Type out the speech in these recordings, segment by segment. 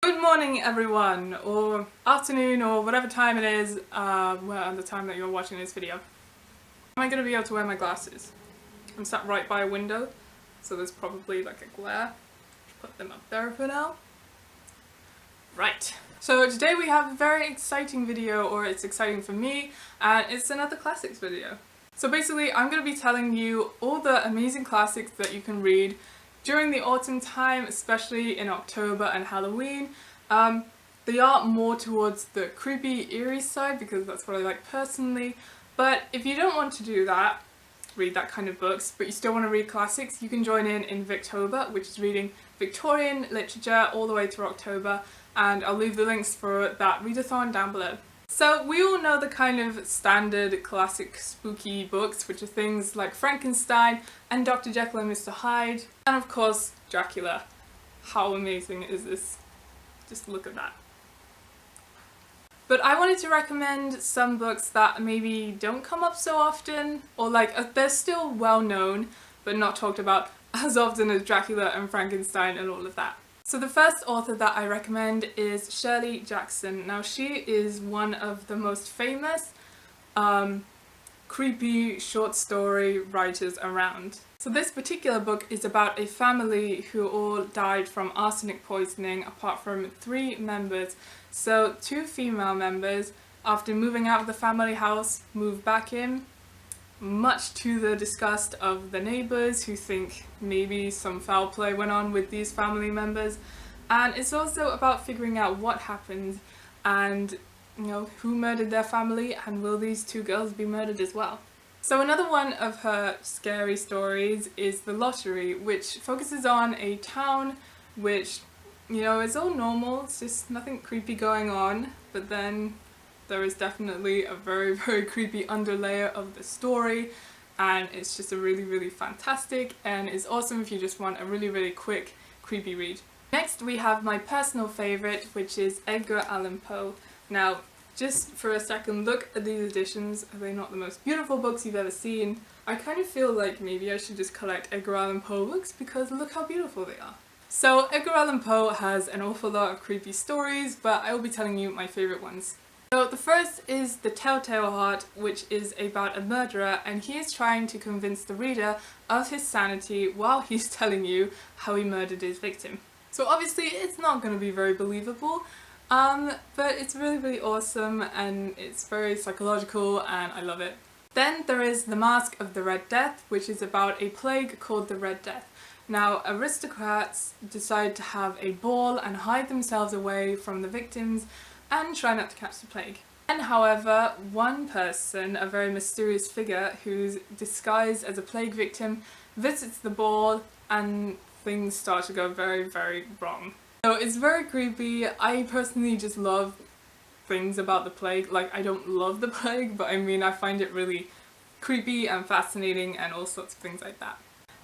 Good morning everyone, or afternoon, or whatever time it is, at the time that you're watching this video. Am I going to be able to wear my glasses? I'm sat right by a window, so there's probably like a glare. Put them up there for now. Right. So today we have a very exciting video, or it's exciting for me, and it's another classics video. So basically I'm going to be telling you all the amazing classics that you can read during the autumn time, especially in October and Halloween. They are more towards the creepy, eerie side because that's what I like personally, but if you don't want to do that, read that kind of books, but you still want to read classics, you can join in Victober, which is reading Victorian literature all the way through October, and I'll leave the links for that readathon down below. So we all know the kind of standard classic spooky books, which are things like Frankenstein and Dr. Jekyll and Mr. Hyde, and of course Dracula. How amazing is this? Just look at that. But I wanted to recommend some books that maybe don't come up so often, or they're still well known but not talked about as often as Dracula and Frankenstein and all of that. So the first author that I recommend is Shirley Jackson. Now she is one of the most famous creepy short story writers around. So this particular book is about a family who all died from arsenic poisoning apart from 3 members. So 2 female members, after moving out of the family house, moved back in, much to the disgust of the neighbours who think maybe some foul play went on with these family members. And it's also about figuring out what happened and, who murdered their family, and will these 2 girls be murdered as well. So another one of her scary stories is The Lottery, which focuses on a town which, is all normal, it's just nothing creepy going on, but then there is definitely a very, very creepy underlayer of the story, and it's just a really, really fantastic, and it's awesome if you just want a really, really quick, creepy read. Next we have my personal favourite, which is Edgar Allan Poe. Now, just for a second, look at these editions. Are they not the most beautiful books you've ever seen? I kind of feel like maybe I should just collect Edgar Allan Poe books because look how beautiful they are. So Edgar Allan Poe has an awful lot of creepy stories, but I will be telling you my favourite ones. So the first is The Telltale Heart, which is about a murderer, and he is trying to convince the reader of his sanity while he's telling you how he murdered his victim. So obviously it's not going to be very believable, but it's really, really awesome, and it's very psychological, and I love it. Then there is The Mask of the Red Death, which is about a plague called the Red Death. Now, aristocrats decide to have a ball and hide themselves away from the victims and try not to catch the plague. And however, one person, a very mysterious figure who's disguised as a plague victim, visits the ball and things start to go very, very wrong. So it's very creepy. I personally just love things about the plague. Like, I don't love the plague, but I find it really creepy and fascinating and all sorts of things like that.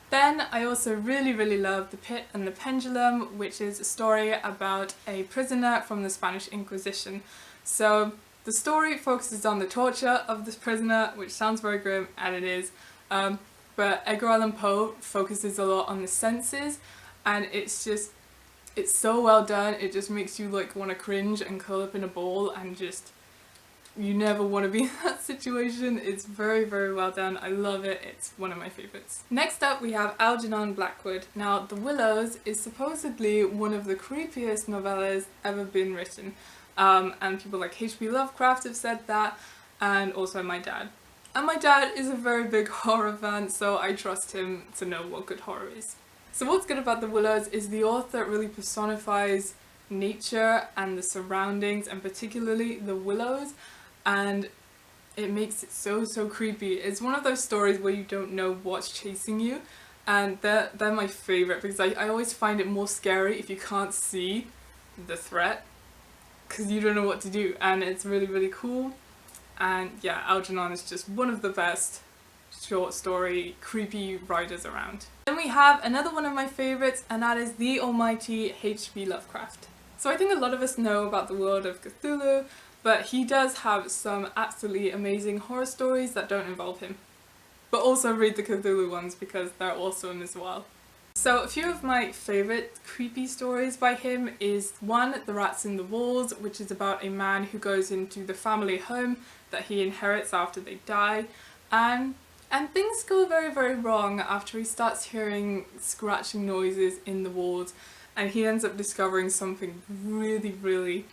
Then I also really, really love The Pit and the Pendulum, which is a story about a prisoner from the Spanish Inquisition. So the story focuses on the torture of this prisoner, which sounds very grim, and it is, but Edgar Allan Poe focuses a lot on the senses, and it's so well done. It just makes you want to cringe and curl up in a ball, and you never want to be in that situation. It's very, very well done. I love it. It's one of my favourites. Next up we have Algernon Blackwood. Now, The Willows is supposedly one of the creepiest novellas ever been written. And people like H.P. Lovecraft have said that, and also my dad. And my dad is a very big horror fan, so I trust him to know what good horror is. So what's good about The Willows is the author really personifies nature and the surroundings, and particularly the willows, and it makes it so, so creepy. It's one of those stories where you don't know what's chasing you, and they're my favourite because I always find it more scary if you can't see the threat, because you don't know what to do, and it's really, really cool. And yeah, Algernon is just one of the best short story creepy writers around. Then we have another one of my favourites, and that is the almighty H.P. Lovecraft. So I think a lot of us know about the world of Cthulhu, but he does have some absolutely amazing horror stories that don't involve him. But also read the Cthulhu ones because they're awesome as well. So a few of my favourite creepy stories by him is one, The Rats in the Walls, which is about a man who goes into the family home that he inherits after they die, and things go very wrong after he starts hearing scratching noises in the walls, and he ends up discovering something really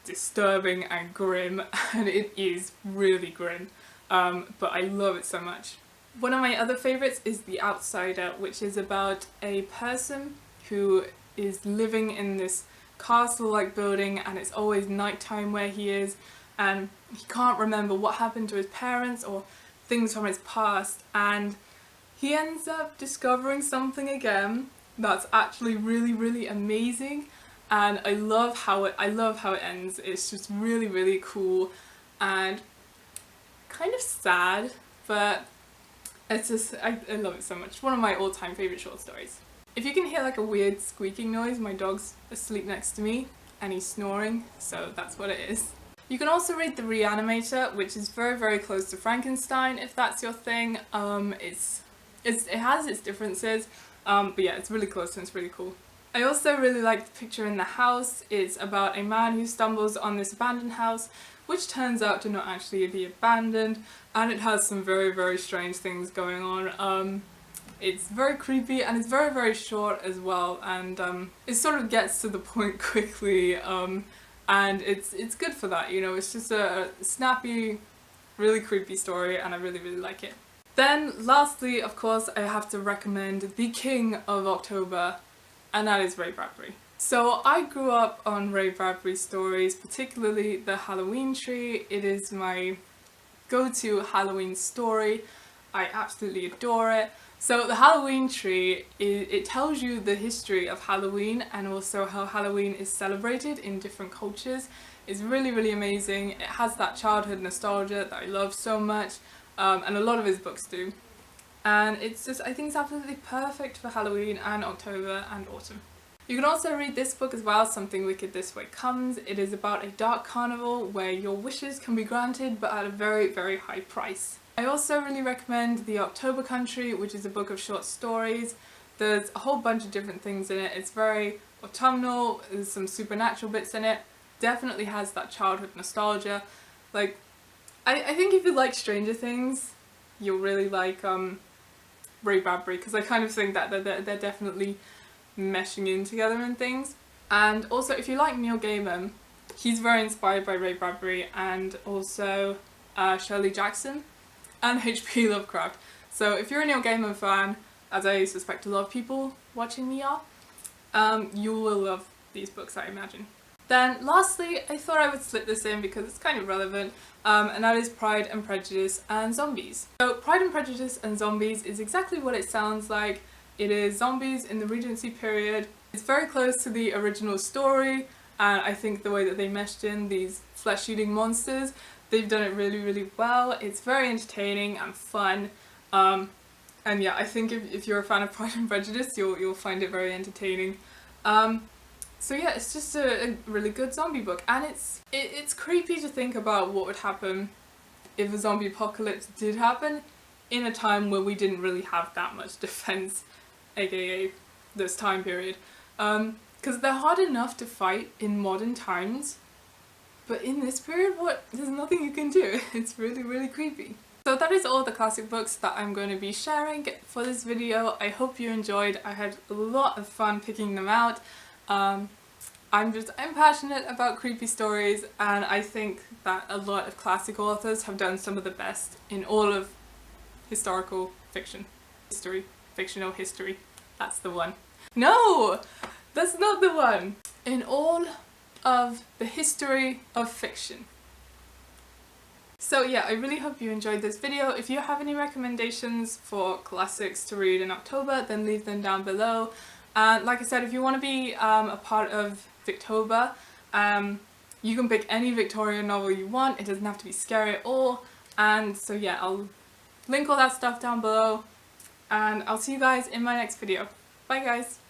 disturbing and grim, and it is really grim, but I love it so much. One of my other favourites is The Outsider, which is about a person who is living in this castle-like building, and it's always nighttime where he is, and he can't remember what happened to his parents or things from his past, and he ends up discovering something again that's actually really amazing, and I love how it ends. It's just really cool and kind of sad, but it's just, I love it so much. One of my all-time favourite short stories. If you can hear like a weird squeaking noise, my dog's asleep next to me and he's snoring, so that's what it is. You can also read The Reanimator, which is very close to Frankenstein, if that's your thing. It has its differences, but yeah, it's really close and it's really cool. I also really like The Picture in the House. It's about a man who stumbles on this abandoned house, which turns out to not actually be abandoned, and it has some very strange things going on. It's very creepy and it's very short as well, and it sort of gets to the point quickly, and it's good for that, you know. It's just a snappy, really creepy story, and I really like it. Then lastly, of course, I have to recommend the King of October, and that is Ray Bradbury. So I grew up on Ray Bradbury stories, particularly The Halloween Tree. It is my go-to Halloween story. I absolutely adore it. So The Halloween Tree, it tells you the history of Halloween and also how Halloween is celebrated in different cultures. It's really amazing. It has that childhood nostalgia that I love so much, and a lot of his books do. And it's just, I think it's absolutely perfect for Halloween and October and autumn. You can also read this book as well, Something Wicked This Way Comes. It is about a dark carnival where your wishes can be granted but at a very high price. I also really recommend The October Country, which is a book of short stories. There's a whole bunch of different things in it. It's very autumnal, there's some supernatural bits in it. Definitely has that childhood nostalgia. Like, I think if you like Stranger Things, you'll really like Ray Bradbury, because I kind of think that they're definitely meshing in together and things. And also, if you like Neil Gaiman, he's very inspired by Ray Bradbury and also Shirley Jackson and H.P. Lovecraft. So if you're a Neil Gaiman fan, as I suspect a lot of people watching me are, you will love these books, I imagine. Then lastly, I thought I would slip this in because it's kind of relevant, and that is Pride and Prejudice and Zombies. So Pride and Prejudice and Zombies is exactly what it sounds like. It is zombies in the Regency period. It's very close to the original story, and I think the way that they meshed in these flesh-eating monsters, they've done it really well. It's very entertaining and fun, and yeah, I think if you're a fan of Pride and Prejudice, you'll find it very entertaining. So yeah, it's just a really good zombie book, and it's creepy to think about what would happen if a zombie apocalypse did happen in a time where we didn't really have that much defense, aka this time period. Because they're hard enough to fight in modern times, but in this period, there's nothing you can do. It's really creepy. So that is all the classic books that I'm going to be sharing for this video. I hope you enjoyed. I had a lot of fun picking them out. I'm passionate about creepy stories, and I think that a lot of classic authors have done some of the best in all of historical fiction. Fictional history. That's the one. No! That's not the one! In all of the history of fiction. So yeah, I really hope you enjoyed this video. If you have any recommendations for classics to read in October, then leave them down below. And like I said, if you want to be a part of Victober, you can pick any Victorian novel you want. It doesn't have to be scary at all. And so yeah, I'll link all that stuff down below, and I'll see you guys in my next video. Bye guys!